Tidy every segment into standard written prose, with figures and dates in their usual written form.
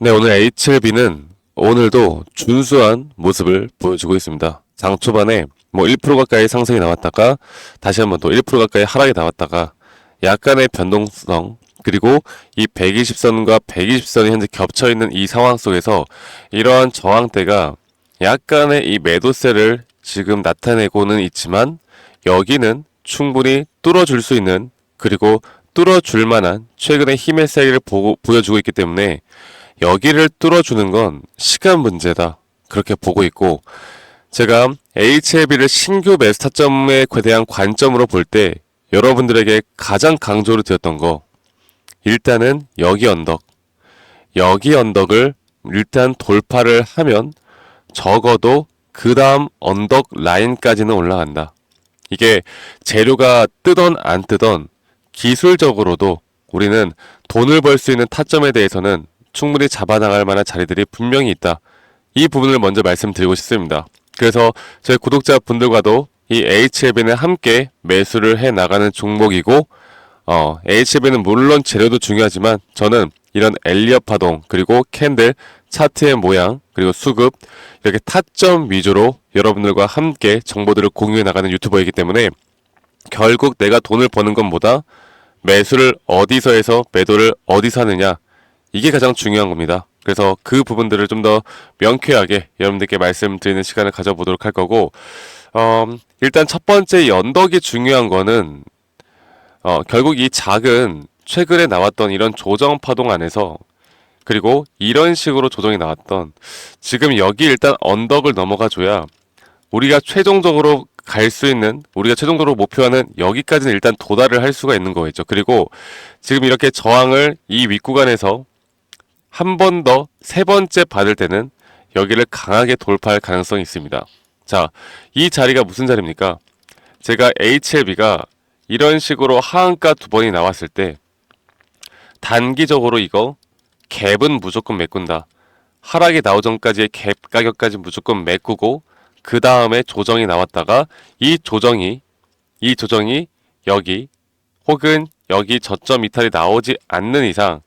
네, 오늘 HLB는 오늘도 준수한 모습을 보여주고 있습니다. 장 초반에 뭐 1% 가까이 상승이 나왔다가 다시 한번 또 1% 가까이 하락이 나왔다가 약간의 변동성 그리고 이 120선과 120선이 현재 겹쳐 있는 이 상황 속에서 이러한 저항대가 약간의 이 매도세를 지금 나타내고는 있지만 여기는 충분히 뚫어줄 수 있는 그리고 뚫어줄 만한 최근의 힘의 세기를 보여주고 있기 때문에 여기를 뚫어주는 건 시간 문제다. 그렇게 보고 있고, 제가 HLB를 신규 매수 타점에 대한 관점으로 볼 때 여러분들에게 가장 강조를 드렸던 거, 일단은 여기 언덕. 여기 언덕을 일단 돌파를 하면 적어도 그 다음 언덕 라인까지는 올라간다. 이게 재료가 뜨던 안 뜨던 기술적으로도 우리는 돈을 벌 수 있는 타점에 대해서는 충분히 잡아나갈 만한 자리들이 분명히 있다. 이 부분을 먼저 말씀드리고 싶습니다. 그래서 저희 구독자분들과도 이 HLB는 함께 매수를 해 나가는 종목이고, HLB는 물론 재료도 중요하지만 저는 이런 엘리엇 파동 그리고 캔들 차트의 모양 그리고 수급 이렇게 타점 위주로 여러분들과 함께 정보들을 공유해 나가는 유튜버이기 때문에 결국 내가 돈을 버는 것보다 매수를 어디서 해서 매도를 어디서 하느냐 이게 가장 중요한 겁니다. 그래서 그 부분들을 좀 더 명쾌하게 여러분들께 말씀드리는 시간을 가져보도록 할 거고, 일단 첫 번째 이 언덕이 중요한 거는, 결국 이 작은 최근에 나왔던 이런 조정 파동 안에서 그리고 이런 식으로 조정이 나왔던 지금 여기 일단 언덕을 넘어가 줘야 우리가 최종적으로 갈 수 있는 우리가 최종적으로 목표하는 여기까지는 일단 도달을 할 수가 있는 거겠죠. 그리고 지금 이렇게 저항을 이 윗구간에서 한 번 더 세 번째 받을 때는 여기를 강하게 돌파할 가능성이 있습니다. 자, 이 자리가 무슨 자리입니까? 제가 HLB가 이런 식으로 하한가 두 번이 나왔을 때 단기적으로 이거 갭은 무조건 메꾼다. 하락이 나오 전까지의 갭 가격까지 무조건 메꾸고 그 다음에 조정이 나왔다가 이 조정이 여기 혹은 여기 저점 이탈이 나오지 않는 이상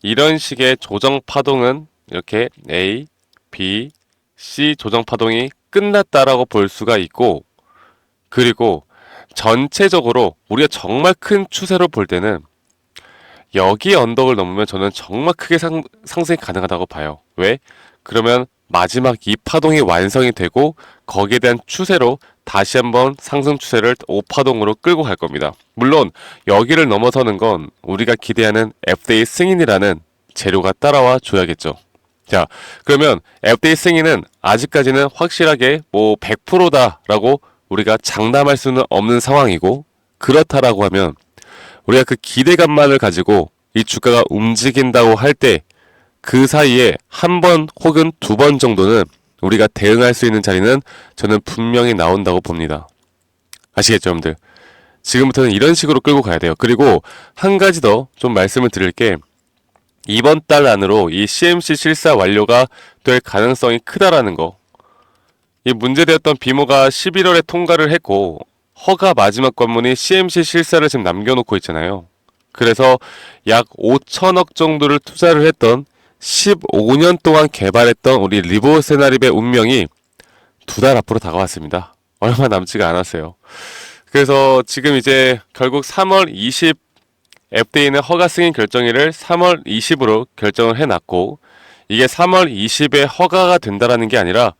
이런 식의 조정 파동은 이렇게 A, B, C 조정 파동이 끝났다라고 볼 수가 있고, 그리고 전체적으로 우리가 정말 큰 추세로 볼 때는 여기 언덕을 넘으면 저는 정말 크게 상승이 가능하다고 봐요. 왜? 그러면 마지막 이 파동이 완성이 되고 거기에 대한 추세로 다시 한번 상승 추세를 5파동으로 끌고 갈 겁니다. 물론 여기를 넘어서는 건 우리가 기대하는 FDA 승인이라는 재료가 따라와 줘야겠죠. 자, 그러면 FDA 승인은 아직까지는 확실하게 뭐 100%다라고 우리가 장담할 수는 없는 상황이고, 그렇다라고 하면 우리가 그 기대감만을 가지고 이 주가가 움직인다고 할 때 그 사이에 한 번 혹은 두 번 정도는 우리가 대응할 수 있는 자리는 저는 분명히 나온다고 봅니다. 아시겠죠, 여러분들? 지금부터는 이런 식으로 끌고 가야 돼요. 그리고 한 가지 더 좀 말씀을 드릴 게, 이번 달 안으로 이 CMC 실사 완료가 될 가능성이 크다라는 거. 이 문제되었던 비모가 11월에 통과를 했고 허가 마지막 관문이 CMC 실사를 지금 남겨놓고 있잖아요. 그래서 약 5천억 정도를 투자를 했던 15년 동안 개발했던 우리 리보세나립의 운명이 두 달 앞으로 다가왔습니다. 얼마 남지가 않았어요. 그래서 지금 이제 결국 3월 20 FDA는 허가 승인 결정일을 3월 20으로 결정을 해놨고, 이게 3월 20에 허가가 된다라는 게 아니라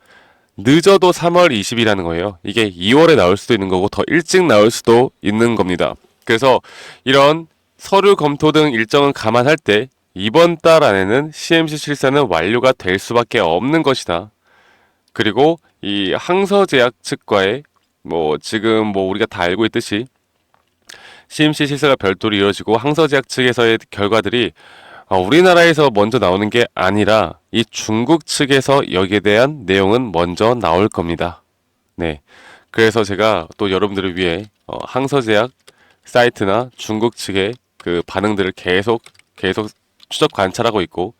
늦어도 3월 20이라는 거예요. 이게 2월에 나올 수도 있는 거고 더 일찍 나올 수도 있는 겁니다. 그래서 이런 서류 검토 등 일정은 감안할 때 이번 달 안에는 CMC 실사는 완료가 될 수밖에 없는 것이다. 그리고 이 항서제약 측과의 지금 우리가 다 알고 있듯이 CMC 실사가 별도로 이루어지고 항서제약 측에서의 결과들이 우리나라에서 먼저 나오는 게 아니라 이 중국 측에서 여기에 대한 내용은 먼저 나올 겁니다. 네. 그래서 제가 또 여러분들을 위해 항서제약 사이트나 중국 측의 그 반응들을 계속 추적 관찰하고 있고,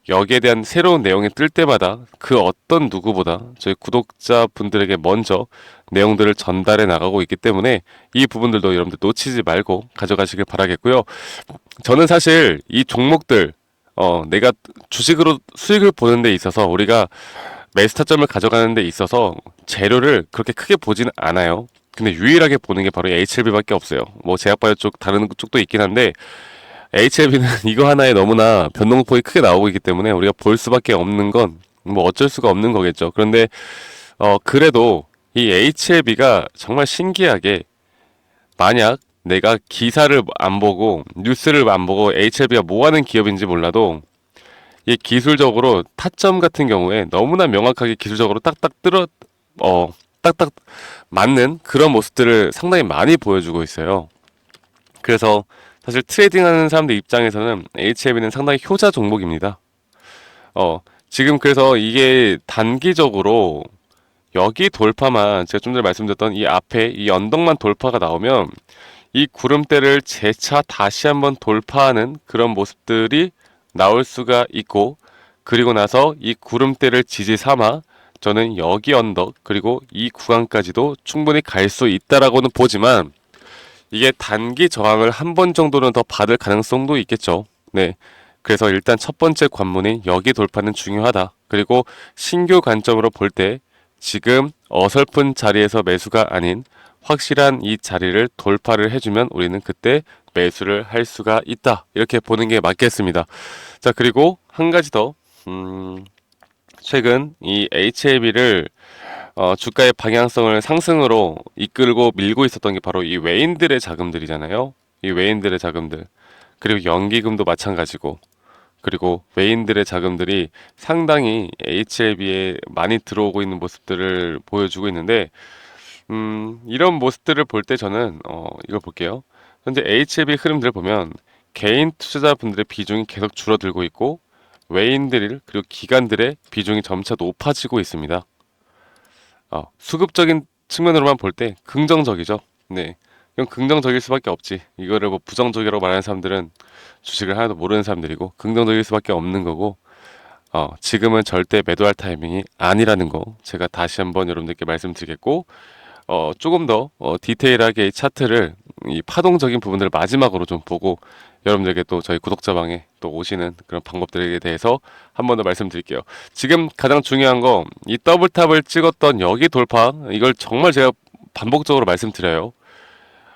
여기에 대한 새로운 내용이 뜰 때마다 그 어떤 누구보다 저희 구독자분들에게 먼저 내용들을 전달해 나가고 있기 때문에 이 부분들도 여러분들 놓치지 말고 가져가시길 바라겠고요. 저는 사실 이 종목들 내가 주식으로 수익을 보는 데 있어서 우리가 매수 타점을 가져가는 데 있어서 재료를 그렇게 크게 보진 않아요. 근데 유일하게 보는 게 바로 HLB밖에 없어요. 뭐 제약바이오 쪽 다른 쪽도 있긴 한데 HLB는 이거 하나에 너무나 변동폭이 크게 나오고 있기 때문에 우리가 볼 수밖에 없는 건 뭐 어쩔 수가 없는 거겠죠. 그런데 그래도 이 HLB가 정말 신기하게 만약 내가 기사를 안 보고 뉴스를 안 보고 HLB가 뭐 하는 기업인지 몰라도 이 기술적으로 타점 같은 경우에 너무나 명확하게 기술적으로 딱딱 맞는 그런 모습들을 상당히 많이 보여주고 있어요. 그래서 사실 트레이딩하는 사람들 입장에서는 HLB는 상당히 효자 종목입니다. 지금 그래서 이게 단기적으로 여기 돌파만 제가 좀 전에 말씀드렸던 이 앞에 이 언덕만 돌파가 나오면 이 구름대를 재차 다시 한번 돌파하는 그런 모습들이 나올 수가 있고 그리고 나서 이 구름대를 지지 삼아 저는 여기 언덕 그리고 이 구간까지도 충분히 갈 수 있다라고는 보지만 이게 단기 저항을 한 번 정도는 더 받을 가능성도 있겠죠. 네. 그래서 일단 첫 번째 관문인 여기 돌파는 중요하다. 그리고 신규 관점으로 볼 때 지금 어설픈 자리에서 매수가 아닌 확실한 이 자리를 돌파를 해주면 우리는 그때 매수를 할 수가 있다. 이렇게 보는 게 맞겠습니다. 자, 그리고 한 가지 더, 최근 이 HLB를 주가의 방향성을 상승으로 이끌고 밀고 있었던 게 바로 이 외인들의 자금들이잖아요. 이 외인들의 자금들. 그리고 연기금도 마찬가지고. 그리고 외인들의 자금들이 상당히 HLB에 많이 들어오고 있는 모습들을 보여주고 있는데, 이런 모습들을 볼 때 저는, 이걸 볼게요. 현재 HLB 흐름들을 보면 개인 투자자분들의 비중이 계속 줄어들고 있고, 외인들, 그리고 기관들의 비중이 점차 높아지고 있습니다. 수급적인 측면으로만 볼 때 긍정적이죠. 네. 이건 긍정적일 수밖에 없지. 이거를 뭐 부정적이라고 말하는 사람들은 주식을 하나도 모르는 사람들이고, 긍정적일 수밖에 없는 거고, 지금은 절대 매도할 타이밍이 아니라는 거 제가 다시 한번 여러분들께 말씀드리겠고, 조금 더 디테일하게 이 차트를 이 파동적인 부분들을 마지막으로 좀 보고 여러분들에게 또 저희 구독자방에 또 오시는 그런 방법들에 대해서 한 번 더 말씀드릴게요. 지금 가장 중요한 거 이 더블탑을 찍었던 여기 돌파 이걸 정말 제가 반복적으로 말씀드려요.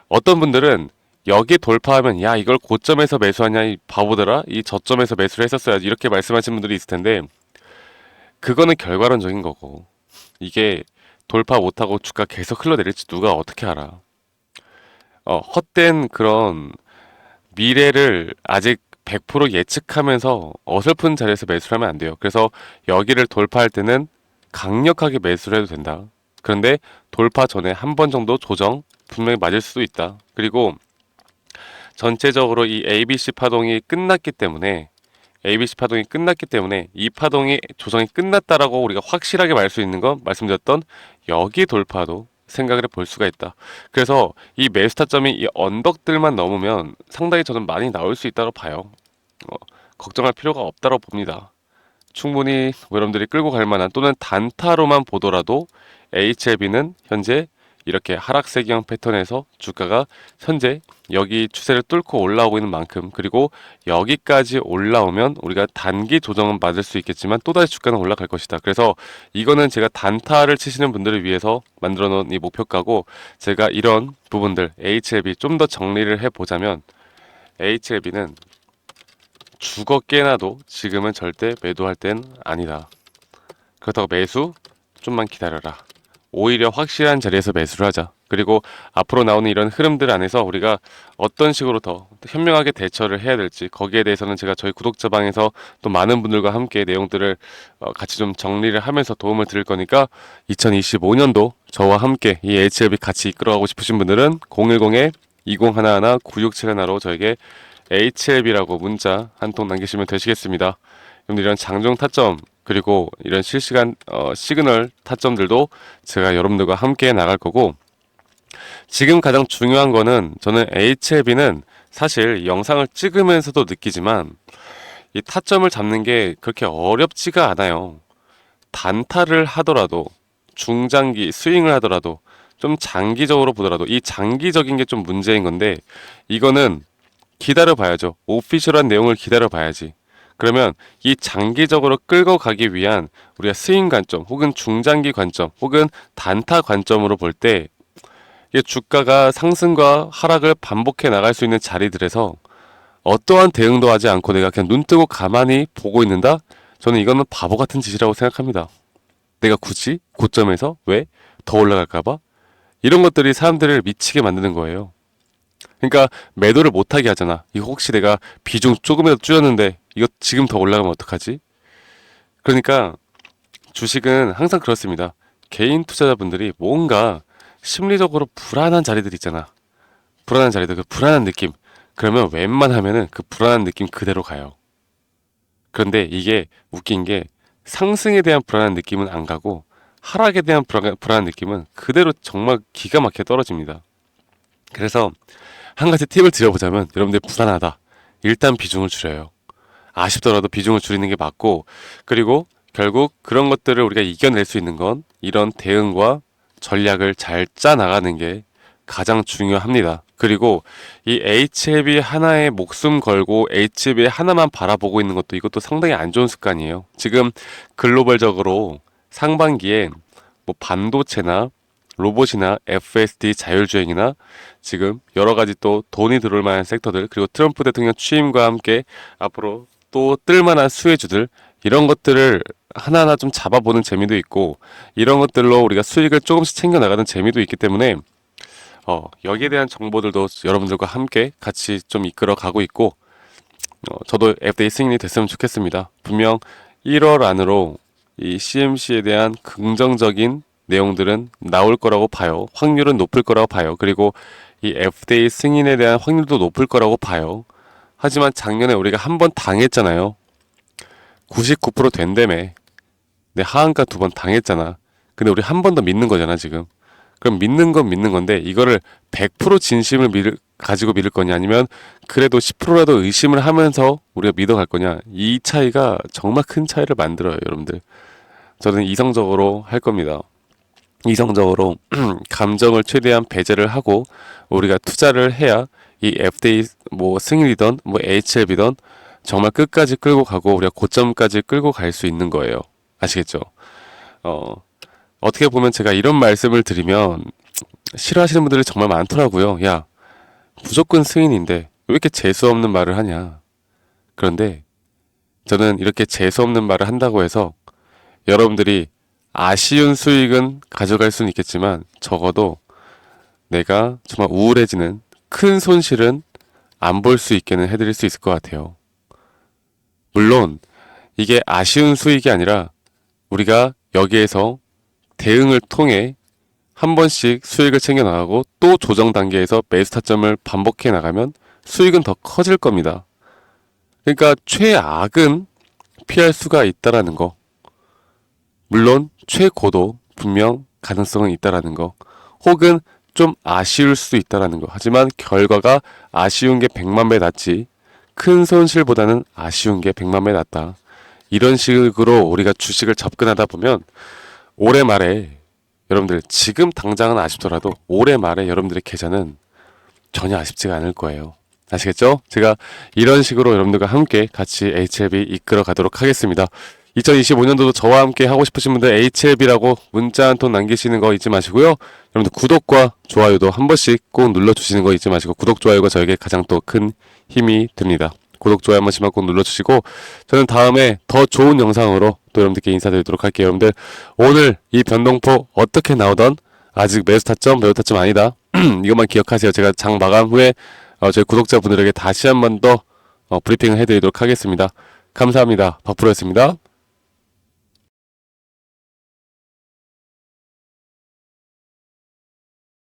어떤 분들은 여기 돌파하면 야 이걸 고점에서 매수하냐 이 바보들아 이 저점에서 매수를 했었어야지 이렇게 말씀하시는 분들이 있을 텐데 그거는 결과론적인 거고 이게 돌파 못하고 주가 계속 흘러내릴지 누가 어떻게 알아. 헛된 그런 미래를 아직 100% 예측하면서 어설픈 자리에서 매수를 하면 안 돼요. 그래서 여기를 돌파할 때는 강력하게 매수를 해도 된다. 그런데 돌파 전에 한 번 정도 조정 분명히 맞을 수도 있다. 그리고 전체적으로 이 ABC 파동이 끝났기 때문에 이 파동이 조정이 끝났다라고 우리가 확실하게 말 수 있는 건 말씀드렸던 여기 돌파도 생각을 해볼 수가 있다. 그래서 이 매수 타점이 이 언덕들만 넘으면 상당히 저는 많이 나올 수 있다고 봐요. 걱정할 필요가 없다고 봅니다. 충분히 여러분들이 끌고 갈 만한 또는 단타로만 보더라도 HLB는 현재 이렇게 하락세기형 패턴에서 주가가 현재 여기 추세를 뚫고 올라오고 있는 만큼 그리고 여기까지 올라오면 우리가 단기 조정은 맞을 수 있겠지만 또다시 주가는 올라갈 것이다. 그래서 이거는 제가 단타를 치시는 분들을 위해서 만들어 놓은 이 목표가고 제가 이런 부분들 HLB 좀 더 정리를 해보자면 HLB는 죽어 깨나도 지금은 절대 매도할 땐 아니다. 그렇다고 매수 좀만 기다려라. 오히려 확실한 자리에서 매수를 하자. 그리고 앞으로 나오는 이런 흐름들 안에서 우리가 어떤 식으로 더 현명하게 대처를 해야 될지 거기에 대해서는 제가 저희 구독자방에서 또 많은 분들과 함께 내용들을 같이 좀 정리를 하면서 도움을 드릴 거니까 2025년도 저와 함께 이 HLB 같이 이끌어가고 싶으신 분들은 010-2011-9671로 저에게 HLB라고 문자 한 통 남기시면 되시겠습니다. 그럼 이런 장중 타점 그리고 이런 실시간 시그널 타점들도 제가 여러분들과 함께 나갈 거고 지금 가장 중요한 거는 저는 HLB는 사실 영상을 찍으면서도 느끼지만 이 타점을 잡는 게 그렇게 어렵지가 않아요. 단타를 하더라도 중장기 스윙을 하더라도 좀 장기적으로 보더라도 이 장기적인 게 좀 문제인 건데 이거는 기다려 봐야죠. 오피셜한 내용을 기다려 봐야지. 그러면 이 장기적으로 끌고 가기 위한 우리가 스윙 관점 혹은 중장기 관점 혹은 단타 관점으로 볼 때 이게 주가가 상승과 하락을 반복해 나갈 수 있는 자리들에서 어떠한 대응도 하지 않고 내가 그냥 눈 뜨고 가만히 보고 있는다? 저는 이거는 바보 같은 짓이라고 생각합니다. 내가 굳이 고점에서 왜? 더 올라갈까봐? 이런 것들이 사람들을 미치게 만드는 거예요. 그러니까 매도를 못하게 하잖아. 이거 혹시 내가 비중 조금이라도 줄였는데 이거 지금 더 올라가면 어떡하지? 그러니까 주식은 항상 그렇습니다. 개인 투자자분들이 뭔가 심리적으로 불안한 자리들 있잖아. 불안한 자리들, 그 불안한 느낌. 그러면 웬만하면은 그 불안한 느낌 그대로 가요. 그런데 이게 웃긴 게 상승에 대한 불안한 느낌은 안 가고 하락에 대한 불안한 느낌은 그대로 정말 기가 막히게 떨어집니다. 그래서 한 가지 팁을 드려보자면 여러분들 불안하다. 일단 비중을 줄여요. 아쉽더라도 비중을 줄이는 게 맞고 그리고 결국 그런 것들을 우리가 이겨낼 수 있는 건 이런 대응과 전략을 잘 짜나가는 게 가장 중요합니다. 그리고 이 HLB 하나에 목숨 걸고 HLB 하나만 바라보고 있는 것도 이것도 상당히 안 좋은 습관이에요. 지금 글로벌적으로 상반기에 뭐 반도체나 로봇이나 FSD 자율주행이나 지금 여러 가지 또 돈이 들어올 만한 섹터들 그리고 트럼프 대통령 취임과 함께 앞으로 또 뜰만한 수혜주들 이런 것들을 하나하나 좀 잡아보는 재미도 있고 이런 것들로 우리가 수익을 조금씩 챙겨 나가는 재미도 있기 때문에 여기에 대한 정보들도 여러분들과 함께 같이 좀 이끌어 가고 있고 저도 FDA 승인이 됐으면 좋겠습니다. 분명 1월 안으로 이 CMC에 대한 긍정적인 내용들은 나올 거라고 봐요. 확률은 높을 거라고 봐요. 그리고 이 FDA 승인에 대한 확률도 높을 거라고 봐요. 하지만 작년에 우리가 한 번 당했잖아요. 99% 된다며. 내 하한가 2번 당했잖아. 근데 우리 한 번 더 믿는 거잖아, 지금. 그럼 믿는 건 믿는 건데 이거를 100% 진심을 가지고 믿을 거냐 아니면 그래도 10%라도 의심을 하면서 우리가 믿어갈 거냐 이 차이가 정말 큰 차이를 만들어요, 여러분들. 저는 이성적으로 할 겁니다. 이성적으로 감정을 최대한 배제를 하고 우리가 투자를 해야 이 FDA 뭐 승인이든 뭐 HLB든 정말 끝까지 끌고 가고 우리가 고점까지 끌고 갈 수 있는 거예요. 아시겠죠? 어떻게 보면 제가 이런 말씀을 드리면 싫어하시는 분들이 정말 많더라고요. 야, 무조건 승인인데 왜 이렇게 재수 없는 말을 하냐. 그런데 저는 이렇게 재수 없는 말을 한다고 해서 여러분들이 아쉬운 수익은 가져갈 수는 있겠지만 적어도 내가 정말 우울해지는 큰 손실은 안 볼 수 있게는 해드릴 수 있을 것 같아요. 물론 이게 아쉬운 수익이 아니라 우리가 여기에서 대응을 통해 한 번씩 수익을 챙겨 나가고 또 조정 단계에서 매수 타점을 반복해 나가면 수익은 더 커질 겁니다. 그러니까 최악은 피할 수가 있다라는 거. 물론 최고도 분명 가능성은 있다라는 거. 혹은 좀 아쉬울 수도 있다라는 거. 하지만 결과가 아쉬운 게 100만 배 낫지. 큰 손실보다는 아쉬운 게 100만 배 낫다. 이런 식으로 우리가 주식을 접근하다 보면 올해 말에 여러분들 지금 당장은 아쉽더라도 올해 말에 여러분들의 계좌는 전혀 아쉽지가 않을 거예요. 아시겠죠? 제가 이런 식으로 여러분들과 함께 같이 HLB 이끌어 가도록 하겠습니다. 2025년도도 저와 함께 하고 싶으신 분들 HLB라고 문자 한 통 남기시는 거 잊지 마시고요. 여러분들 구독과 좋아요도 한 번씩 꼭 눌러주시는 거 잊지 마시고 구독, 좋아요가 저에게 가장 또 큰 힘이 됩니다. 구독, 좋아요 한 번씩만 꼭 눌러주시고 저는 다음에 더 좋은 영상으로 또 여러분들께 인사드리도록 할게요. 여러분들 오늘 이 변동폭 어떻게 나오던 아직 매수 타점, 매도 타점 아니다. 이것만 기억하세요. 제가 장 마감 후에 저희 구독자분들에게 다시 한 번 더 브리핑을 해드리도록 하겠습니다. 감사합니다. 박프로였습니다.